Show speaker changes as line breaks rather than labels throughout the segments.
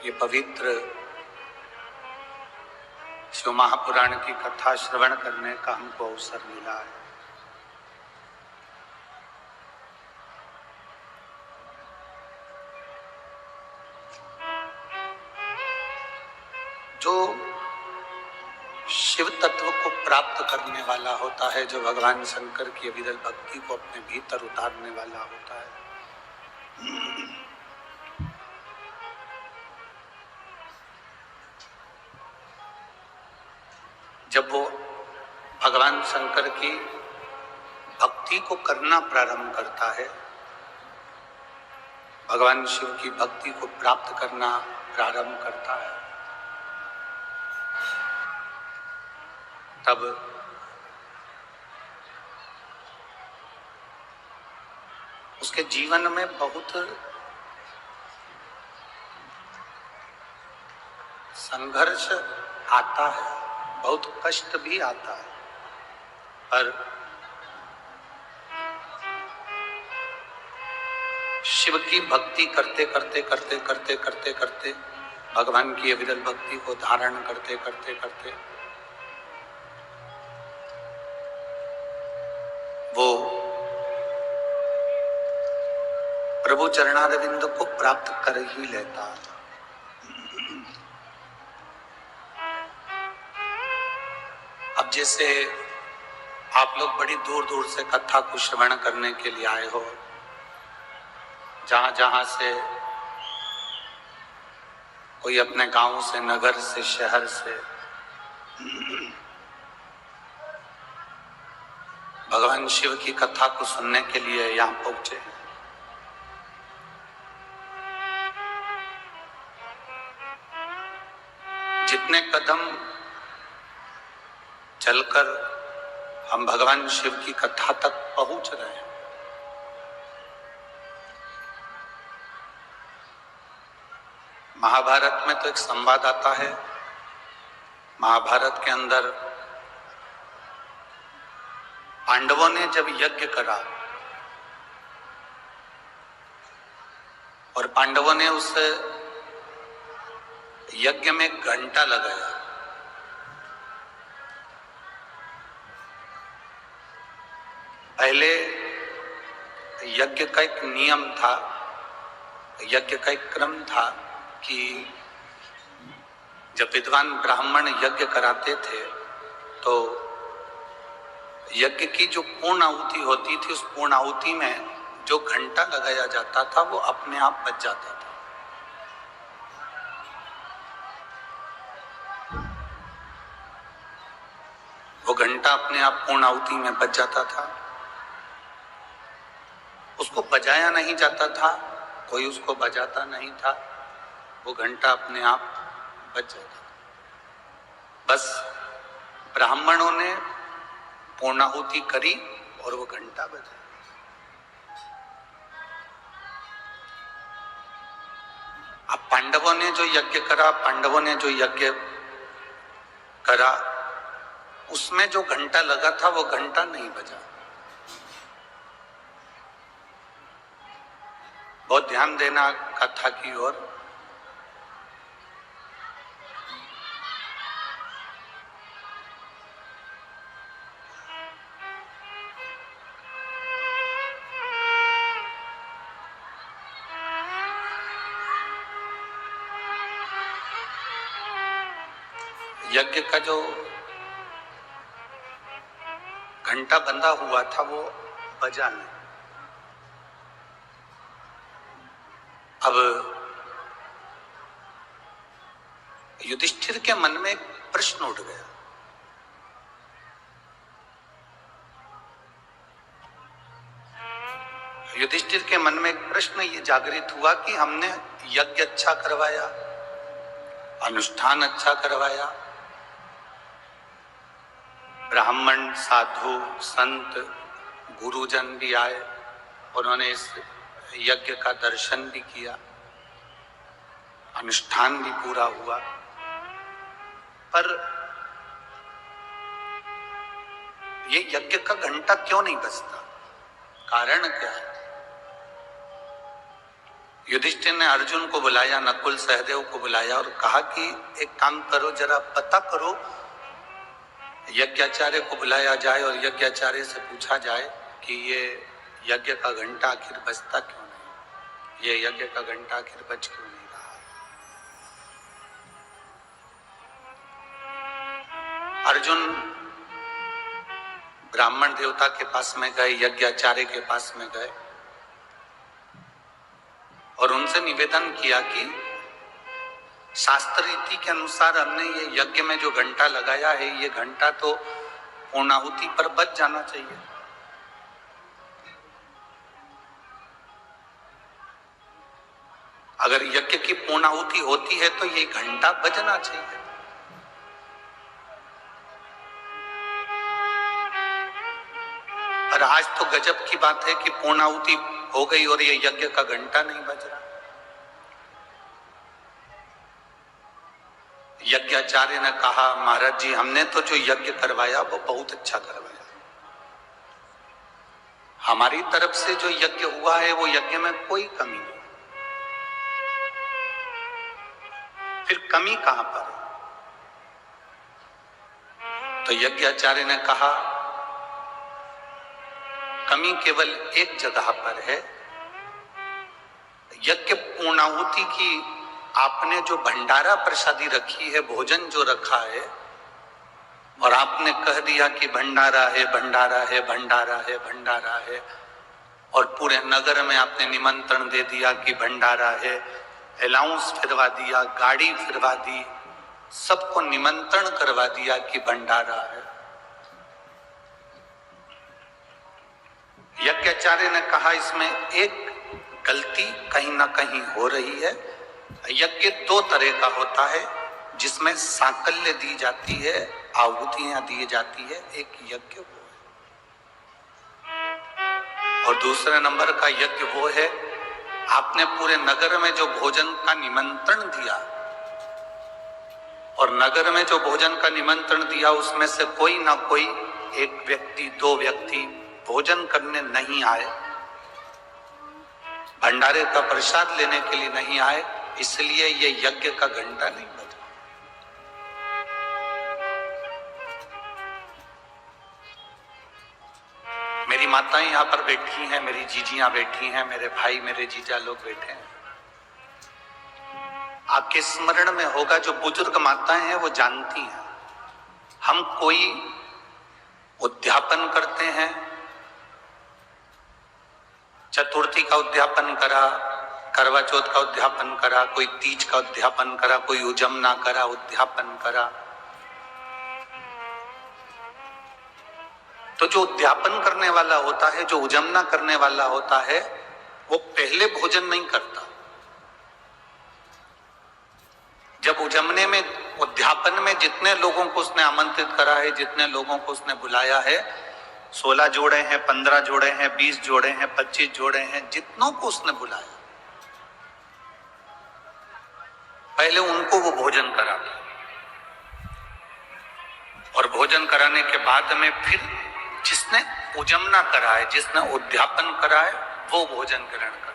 ये पवित्र शिव महापुराण की कथा श्रवण करने का हमको अवसर मिला है। जो शिव तत्व को प्राप्त करने वाला होता है, जो भगवान शंकर की अविरल भक्ति को अपने भीतर उतारने वाला होता है, जब वो भगवान शंकर की भक्ति को करना प्रारंभ करता है, भगवान शिव की भक्ति को प्राप्त करना प्रारंभ करता है, तब उसके जीवन में बहुत संघर्ष आता है, बहुत कष्ट भी आता है, पर शिव की भक्ति करते करते करते करते करते करते भगवान की अविरल भक्ति को धारण करते करते करते वो प्रभु चरणारविंद को प्राप्त कर ही लेता है। अब जैसे आप लोग बड़ी दूर दूर से कथा को श्रवण करने के लिए आए हो, जहां जहां से कोई अपने गांव से, नगर से, शहर से भगवान शिव की कथा को सुनने के लिए यहां पहुंचे, जितने कदम चलकर हम भगवान शिव की कथा तक पहुंच रहे हैं, महाभारत में तो एक संवाद आता है। महाभारत के अंदर पांडवों ने जब यज्ञ करा और पांडवों ने उस यज्ञ में घंटा लगाया, पहले यज्ञ का एक नियम था, यज्ञ का एक क्रम था कि जब विद्वान ब्राह्मण यज्ञ कराते थे तो यज्ञ की जो पूर्ण आहुति होती थी, उस पूर्ण आहुति में जो घंटा लगाया जाता था वो अपने आप बज जाता था। वो घंटा अपने आप पूर्ण आहुति में बज जाता था, उसको बजाया नहीं जाता था, कोई उसको बजाता नहीं था, वो घंटा अपने आप बज जाता था। बस ब्राह्मणों ने पूर्णाहुति करी और वो घंटा बजा। अब पांडवों ने जो यज्ञ करा, पांडवों ने जो यज्ञ करा, उसमें जो घंटा लगा था वो घंटा नहीं बजा। बहुत ध्यान देना कथा की ओर। यज्ञ का जो घंटा बंधा हुआ था वो बजा नहीं। अब युधिष्ठिर के मन में एक प्रश्न उठ गया। युधिष्ठिर के मन में एक प्रश्न ये जागृत हुआ कि हमने यज्ञ अच्छा करवाया, अनुष्ठान अच्छा करवाया, ब्राह्मण, साधु, संत, गुरुजन भी आए, उन्होंने इस यज्ञ का दर्शन भी किया, अनुष्ठान भी पूरा हुआ, पर ये यज्ञ का घंटा क्यों नहीं बजता? कारण क्या है? युधिष्ठिर ने अर्जुन को बुलाया, नकुल सहदेव को बुलाया और कहा कि एक काम करो, जरा पता करो, यज्ञाचार्य को बुलाया जाए और यज्ञाचार्य से पूछा जाए कि ये यज्ञ का घंटा आखिर बजता क्यों नहीं, ये यज्ञ का घंटा आखिर बज क्यों नहीं रहा। अर्जुन ब्राह्मण देवता के पास में गए, यज्ञाचार्य के पास में गए और उनसे निवेदन किया कि शास्त्र रीति के अनुसार हमने ये यज्ञ में जो घंटा लगाया है, ये घंटा तो पूर्णाहुति पर बज जाना चाहिए। अगर यज्ञ की पूर्णाहुति होती है तो ये घंटा बजना चाहिए। और आज तो गजब की बात है कि पूर्णाहुति हो गई और ये यज्ञ का घंटा नहीं बज रहा। यज्ञाचार्य ने कहा, महाराज जी, हमने तो जो यज्ञ करवाया वो बहुत अच्छा करवाया, हमारी तरफ से जो यज्ञ हुआ है वो यज्ञ में कोई कमी नहीं, फिर कमी कहां पर है। तो यज्ञाचार्य ने कहा, कमी केवल एक जगह पर है, यज्ञ पूर्णाहुति की आपने जो भंडारा प्रसादी रखी है, भोजन जो रखा है, और आपने कह दिया कि भंडारा है, भंडारा है, भंडारा है, भंडारा है, और पूरे नगर में आपने निमंत्रण दे दिया कि भंडारा है, अलाउंस फिरवा दिया, गाड़ी फिरवा दी, सबको निमंत्रण करवा दिया कि भंडारा है। यज्ञाचार्य ने कहा, इसमें एक गलती कहीं ना कहीं हो रही है। यज्ञ दो तरह का होता है, जिसमें सांकल्य दी जाती है, आहुतियां दी जाती है, एक यज्ञ वो है। और दूसरे नंबर का यज्ञ वो है, आपने पूरे नगर में जो भोजन का निमंत्रण दिया, और नगर में जो भोजन का निमंत्रण दिया उसमें से कोई ना कोई एक व्यक्ति, दो व्यक्ति भोजन करने नहीं आए, भंडारे का प्रसाद लेने के लिए नहीं आए, इसलिए ये यज्ञ का घंटा नहीं बजा। मेरी माताएं यहां पर बैठी हैं, मेरी जीजियां बैठी हैं, मेरे भाई, मेरे जीजा लोग बैठे हैं। आपके स्मरण में होगा, जो बुजुर्ग माताएं हैं वो जानती हैं, हम कोई उद्यापन करते हैं, चतुर्थी का उद्यापन करा, करवा चौथ का उद्यापन करा, कोई तीज का उद्यापन करा, कोई उजमना करा, उद्यापन करा, तो जो उद्यापन करने वाला होता है, जो उजमना करने वाला होता है, वो पहले भोजन नहीं करता। जब उजमने में, उद्यापन में जितने लोगों को उसने आमंत्रित करा है, जितने लोगों को उसने बुलाया है, 16 जोड़े हैं, 15 जोड़े हैं, 20 जोड़े हैं, 25 जोड़े हैं, जितनों को उसने बुलाया, पहले उनको वो भोजन कराता, और भोजन कराने के बाद में फिर जिसने उजमना करा है, जिसने उद्यापन करा है, वो भोजन ग्रहण करता।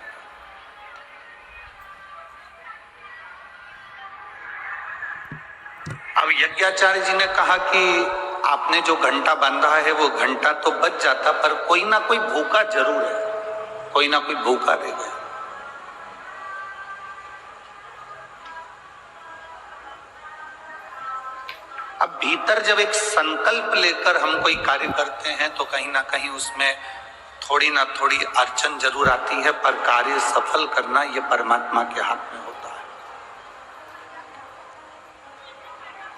अब यज्ञाचार्य जी ने कहा कि आपने जो घंटा बांधा है वो घंटा तो बज जाता, पर कोई ना कोई भूखा जरूर है, कोई ना कोई भूखा रह गया। अब भीतर जब एक संकल्प लेकर हम कोई कार्य करते हैं तो कहीं ना कहीं उसमें थोड़ी ना थोड़ी अड़चन जरूर आती है, पर कार्य सफल करना ये परमात्मा के हाथ में होता है।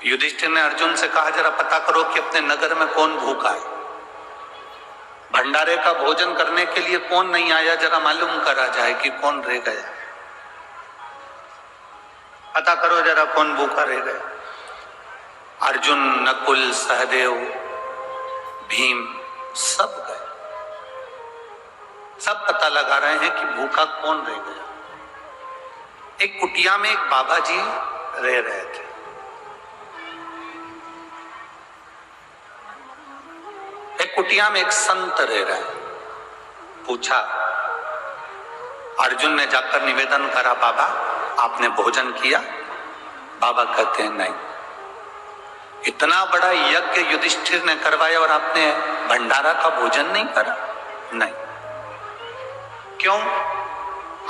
युधिष्ठिर ने अर्जुन से कहा, जरा पता करो कि अपने नगर में कौन भूखा है, भंडारे का भोजन करने के लिए कौन नहीं आया, जरा मालूम करा जाए कि कौन रह गया, पता करो जरा कौन भूखा रह गया। अर्जुन, नकुल, सहदेव, भीम सब गए, सब पता लगा रहे हैं कि भूखा कौन रह गया। एक कुटिया में एक बाबा जी रह रहे थे। एक कुटिया में एक संत रह रहे हैं। पूछा, अर्जुन ने जाकर निवेदन करा, बाबा आपने भोजन किया? बाबा कहते हैं नहीं। इतना बड़ा यज्ञ युधिष्ठिर ने करवाया और आपने भंडारा का भोजन नहीं करा? नहीं। क्यों?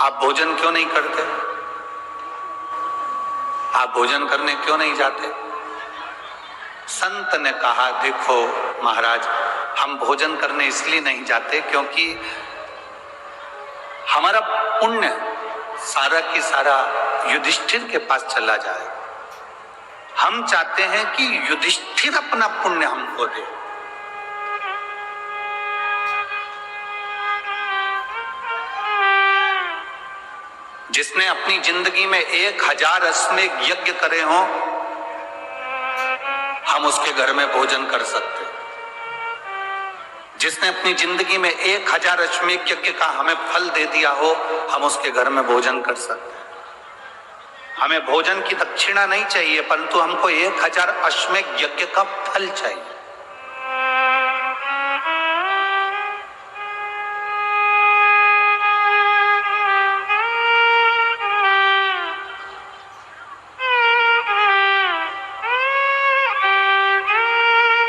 आप भोजन क्यों नहीं करते? आप भोजन करने क्यों नहीं जाते? संत ने कहा, देखो महाराज, हम भोजन करने इसलिए नहीं जाते क्योंकि हमारा पुण्य सारा की सारा युधिष्ठिर के पास चला जाए। हम चाहते हैं कि युधिष्ठिर अपना पुण्य हमको दे। जिसने अपनी जिंदगी में 1000 अश्वमेध यज्ञ करे हों, हम उसके घर में भोजन कर सकते। जिसने अपनी जिंदगी में 1000 अश्वमेध यज्ञ का हमें फल दे दिया हो, हम उसके घर में भोजन कर सकते हैं। हमें भोजन की दक्षिणा नहीं चाहिए, परंतु हमको 1000 अश्वमेध यज्ञ का फल चाहिए।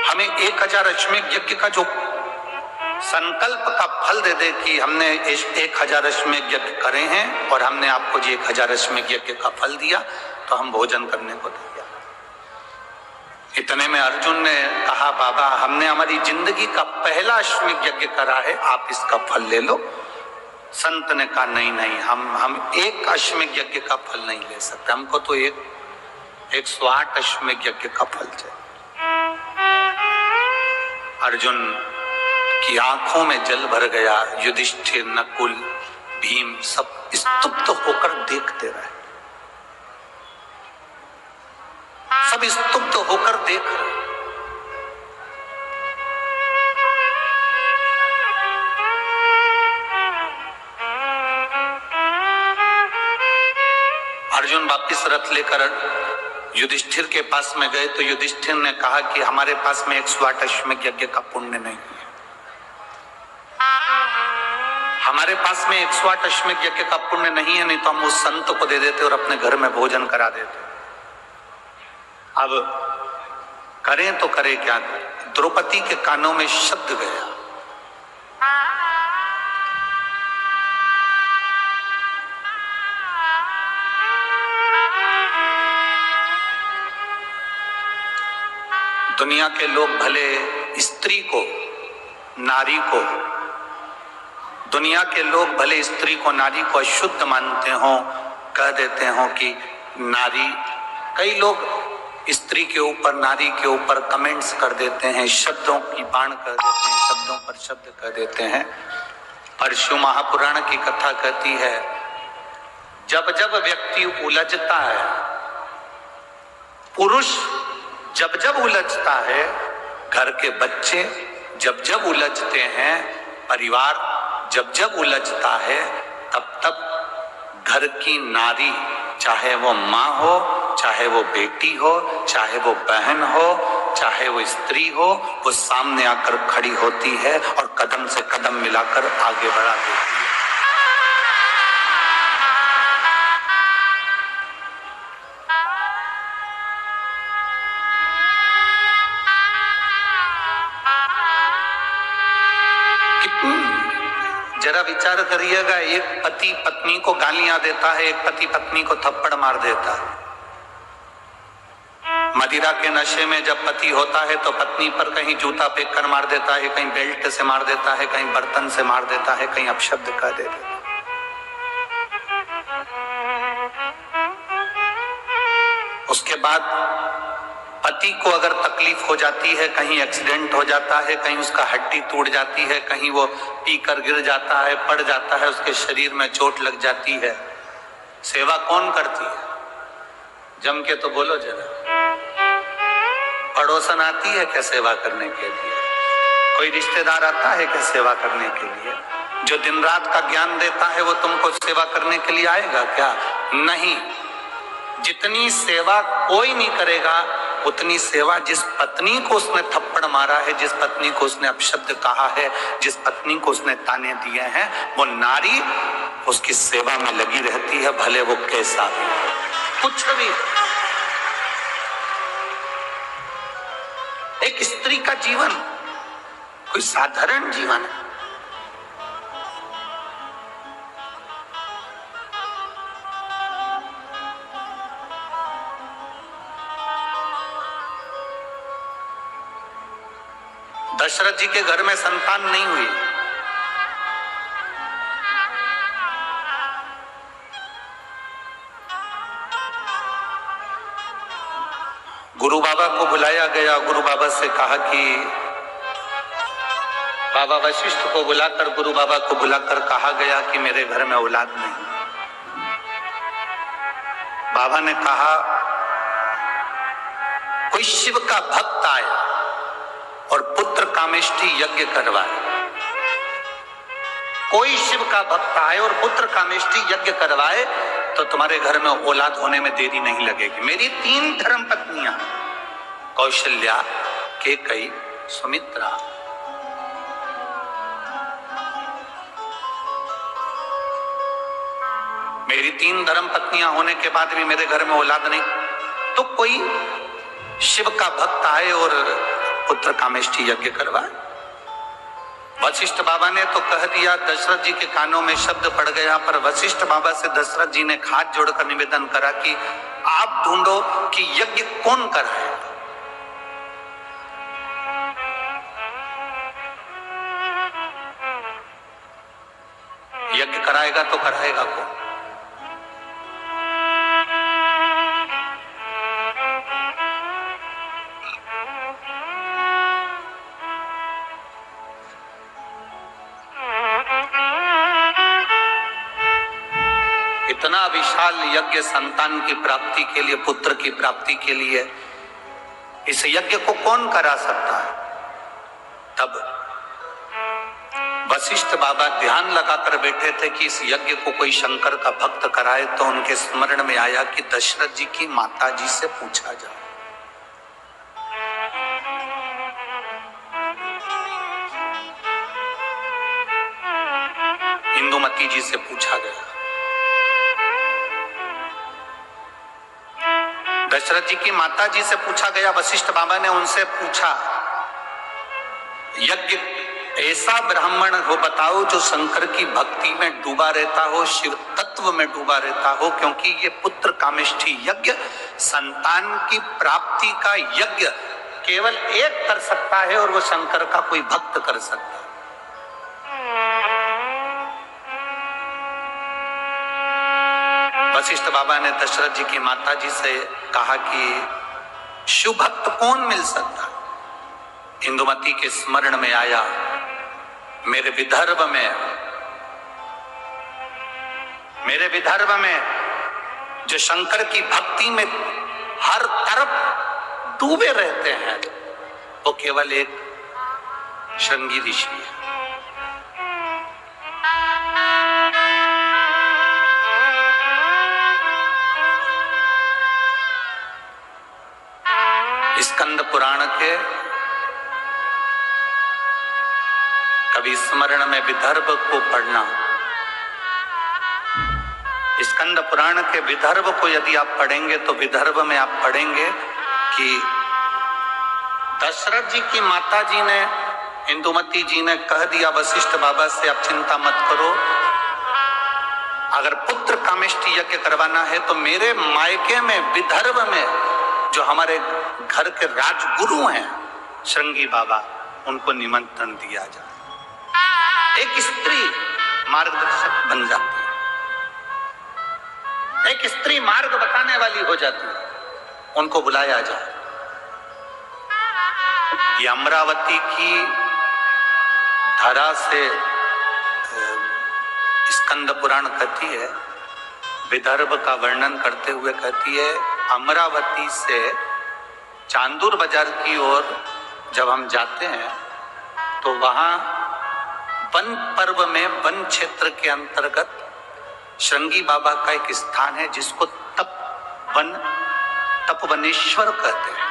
हमें 1000 अश्वमेध यज्ञ का जो संकल्प का फल दे दे कि हमने 1000 अश्वमेध यज्ञ करे हैं और हमने आपको जी 1000 अश्वमेध यज्ञ का फल दिया, तो हम भोजन करने को तैयार। इतने में अर्जुन ने कहा, बाबा हमने हमारी जिंदगी का पहला अश्वमेध यज्ञ करा है, आप इसका फल ले लो। संत ने कहा, नहीं नहीं, हम एक अश्वमेध यज्ञ का फल नहीं ले सकते, हमको तो 108 अश्वमेध यज्ञ का फल चाहिए। अर्जुन की आंखों में जल भर गया। युधिष्ठिर, नकुल, भीम सब स्तुप्त होकर देखते रहे, सब स्तुप्त होकर देख रहे। अर्जुन वापिस रथ लेकर युधिष्ठिर के पास में गए तो युधिष्ठिर ने कहा कि हमारे पास में 108 अश्वमेध यज्ञ का पुण्य नहीं है, हमारे पास में 108 अश्वमेध यज्ञ का पुण्य नहीं है, नहीं तो हम उस संत को दे देते और अपने घर में भोजन करा देते। अब करें तो करें क्या? द्रौपदी के कानों में शब्द गया, दुनिया के लोग भले स्त्री को, नारी को, दुनिया के लोग भले स्त्री को, नारी को अशुद्ध मानते हो, कह देते हो कि नारी, कई लोग स्त्री के ऊपर, नारी के ऊपर कमेंट्स कर देते हैं, शब्दों की बाण कर देते हैं, शब्दों पर शब्द कर देते हैं। पर शिव महापुराण की कथा कहती है, जब जब व्यक्ति उलझता है, पुरुष जब जब उलझता है, घर के बच्चे जब जब उलझते हैं, परिवार जब जब उलझता है, तब तब घर की नारी, चाहे वो माँ हो, चाहे वो बेटी हो, चाहे वो बहन हो, चाहे वो स्त्री हो, वो सामने आकर खड़ी होती है और कदम से कदम मिलाकर आगे बढ़ा देती है। जरा विचार करिएगा, एक पति पत्नी को गालियां देता है, एक पति पत्नी को थप्पड़ मार देता है। मदिरा के नशे में जब पति होता है तो पत्नी पर कहीं जूता फेंक कर मार देता है, कहीं बेल्ट से मार देता है, कहीं बर्तन से मार देता है, कहीं अपशब्द कह देता है। उसके बाद पति को अगर तकलीफ हो जाती है, कहीं एक्सीडेंट हो जाता है, कहीं उसका हड्डी टूट जाती है, कहीं वो पीकर गिर जाता है, पड़ जाता है, उसके शरीर में चोट लग जाती है, सेवा कौन करती है? जम के तो बोलो जरा। पड़ोसन आती है क्या सेवा करने के लिए? कोई रिश्तेदार आता है क्या सेवा करने के लिए? जो दिन रात का ज्ञान देता है वो तुमको सेवा करने के लिए आएगा क्या? नहीं। जितनी सेवा कोई नहीं करेगा, उतनी सेवा जिस पत्नी को उसने थप्पड़ मारा है, जिस पत्नी को उसने अपशब्द कहा है, जिस पत्नी को उसने ताने दिए हैं, वो नारी उसकी सेवा में लगी रहती है, भले वो कैसा भी, कुछ भी। एक स्त्री का जीवन कोई साधारण जीवन है। दशरथ जी के घर में संतान नहीं हुई। गुरु बाबा को बुलाया गया। गुरु बाबा से कहा कि बाबा वशिष्ठ को बुलाकर, गुरु बाबा को बुलाकर कहा गया कि मेरे घर में औलाद नहीं। बाबा ने कहा कोई शिव का भक्त आया और पुत्र कामेष्टि यज्ञ करवाए। कोई शिव का भक्त आए और पुत्र कामेष्टि यज्ञ करवाए तो तुम्हारे घर में औलाद होने में देरी नहीं लगेगी। मेरी 3 धर्म पत्नियां, कौशल्या, केकई, सुमित्रा, मेरी 3 धर्म पत्नियां होने के बाद भी मेरे घर में औलाद नहीं, तो कोई शिव का भक्त आए और पुत्र कामेष्टि यज्ञ करवाए। वशिष्ठ बाबा ने तो कह दिया, दशरथ जी के कानों में शब्द पड़ गया, पर वशिष्ठ बाबा से दशरथ जी ने हाथ जोड़कर निवेदन करा कि आप ढूंढो कि यज्ञ कौन कराए। यज्ञ कराएगा तो कराएगा कौन? इतना विशाल यज्ञ संतान की प्राप्ति के लिए, पुत्र की प्राप्ति के लिए, इस यज्ञ को कौन करा सकता है? तब वशिष्ठ बाबा ध्यान लगाकर बैठे थे कि इस यज्ञ को कोई शंकर का भक्त कराए, तो उनके स्मरण में आया कि दशरथ जी की माता जी से पूछा जाए। इंदुमती जी से पूछा गया। दशरथ जी की माता जी से पूछा गया। वशिष्ठ बाबा ने उनसे पूछा, यज्ञ ऐसा ब्राह्मण हो बताओ जो शंकर की भक्ति में डूबा रहता हो, शिव तत्व में डूबा रहता हो, क्योंकि ये पुत्र कामेष्टि यज्ञ, संतान की प्राप्ति का यज्ञ केवल एक कर सकता है और वो शंकर का कोई भक्त कर सकता है। वशिष्ठ बाबा ने दशरथ जी की माता जी से कहा कि शिव भक्त कौन मिल सकता? इंदुमती के स्मरण में आया, मेरे विदर्भ में जो शंकर की भक्ति में हर तरफ डूबे रहते हैं, वो केवल एक श्रृंगी ऋषि है। स्कंद पुराण के कभी स्मरण में विदर्भ को पढ़ना, स्कंद पुराण के विदर्भ को यदि आप पढ़ेंगे तो विदर्भ में आप पढ़ेंगे कि दशरथ जी की माता जी ने, इंदुमती जी ने कह दिया वशिष्ठ बाबा से, आप चिंता मत करो, अगर पुत्र कामेष्टि यज्ञ करवाना है तो मेरे मायके में विदर्भ में जो हमारे घर के राजगुरु हैं श्रृंगी बाबा, उनको निमंत्रण दिया जाए। एक स्त्री मार्गदर्शक बन जाती है, एक स्त्री मार्ग बताने वाली हो जाती है, उनको बुलाया जाए। ये अमरावती की धरा से स्कंद पुराण कहती है, विदर्भ का वर्णन करते हुए कहती है, अमरावती से चांदूर बाजार की ओर जब हम जाते हैं तो वहां वन पर्व में वन क्षेत्र के अंतर्गत श्रृंगी बाबा का एक स्थान है जिसको तपवनेश्वर कहते हैं।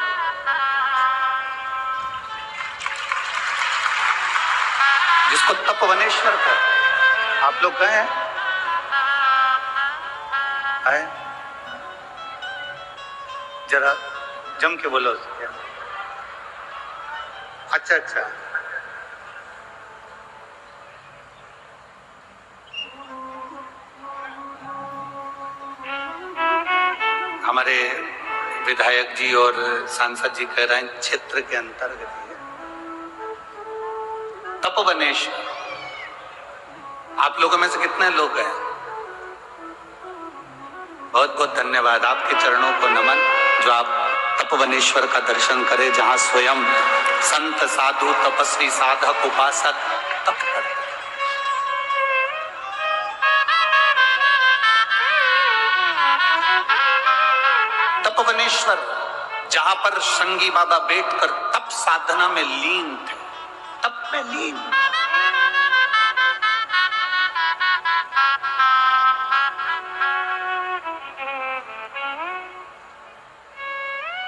इसको तपवनेश्वर कहते। आप लोग गए हैं? आए? जरा जम के बोलो। अच्छा अच्छा, हमारे विधायक जी और सांसद जी कह रहे हैं क्षेत्र के अंतर्गत है तपवनेश्वर। आप लोगों में से कितने लोग हैं? बहुत बहुत धन्यवाद, आपके चरणों को नमन जो आप तपवनेश्वर का दर्शन करें, जहां स्वयं संत साधु तपस्वी साधक उपासक तप करते। तपवनेश्वर जहां पर शृंगी बाबा बैठकर तप साधना में लीन थे, तप में लीन।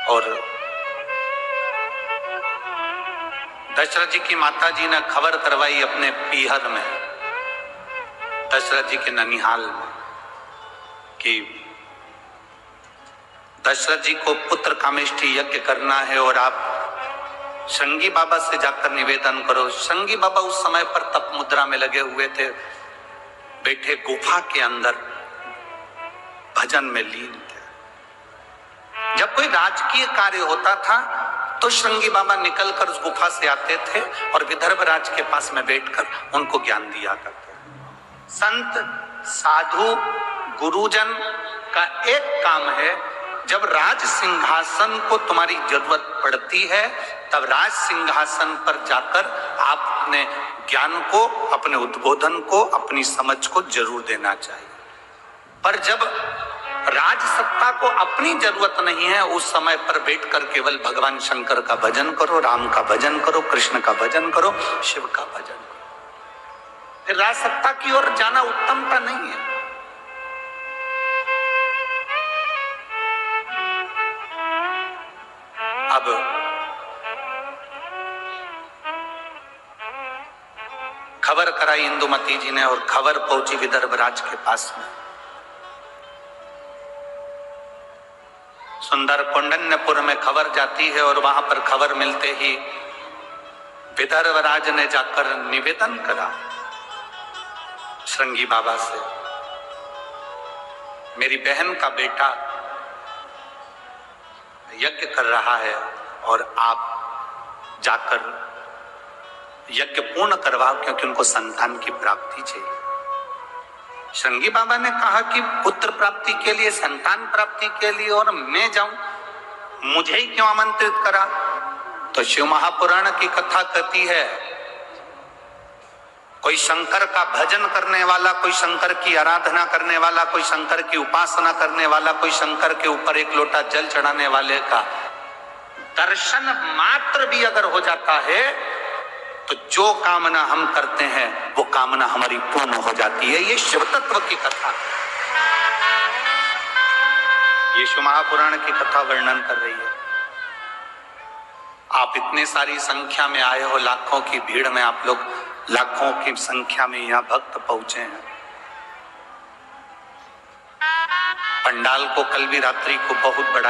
और दशरथ जी की माता जी ने खबर करवाई अपने पीहर में, दशरथ जी के ननिहाल में, कि दशरथ जी को पुत्र कामेष्टि यज्ञ करना है और आप शृंगी बाबा से जाकर निवेदन करो। शृंगी बाबा उस समय पर तप मुद्रा में लगे हुए थे, बैठे गुफा के अंदर भजन में लीन थे। जब कोई राजकीय कार्य होता था तो शृंगी बाबा निकलकर उस गुफा से आते थे और विदर्भ राज के पास में बैठकर उनको ज्ञान दिया करते। संत साधु गुरुजन का एक काम है, जब राज सिंहासन को तुम्हारी जरूरत पड़ती है तब राज सिंहासन पर जाकर आप अपने ज्ञान को, अपने उद्बोधन को, अपनी समझ को जरूर देना चाहिए। पर जब राज सत्ता को अपनी जरूरत नहीं है, उस समय पर बैठकर केवल भगवान शंकर का भजन करो, राम का भजन करो, कृष्ण का भजन करो, शिव का भजन करो। फिर राज सत्ता की ओर जाना उत्तमता नहीं है। अब खबर कराई इंदुमती जी ने और खबर पहुंची विदर्भ राज के पास में। सुंदर कौंडन्यपुर में खबर जाती है और वहां पर खबर मिलते ही विदर्भ राज ने जाकर निवेदन करा शृंगी बाबा से, मेरी बहन का बेटा यज्ञ कर रहा है और आप जाकर यज्ञ पूर्ण करवाओ क्योंकि उनको संतान की प्राप्ति चाहिए। शृंगी बाबा ने कहा कि पुत्र प्राप्ति के लिए, संतान प्राप्ति के लिए और मैं जाऊं, मुझे ही क्यों आमंत्रित करा? तो शिव महापुराण की कथा कहती है, कोई शंकर का भजन करने वाला, कोई शंकर की आराधना करने वाला, कोई शंकर की उपासना करने वाला, कोई शंकर के ऊपर एक लोटा जल चढ़ाने वाले का दर्शन मात्र भी अगर हो जाता है तो जो कामना हम करते हैं वो कामना हमारी पूर्ण हो जाती है। ये शिव तत्व की कथा, ये शिव महापुराण की कथा वर्णन कर रही है। आप इतने सारी संख्या में आए हो, लाखों की भीड़ में आप लोग लाखों की संख्या में यहाँ भक्त पहुंचे हैं। पंडाल को कल भी रात्रि को बहुत बड़ा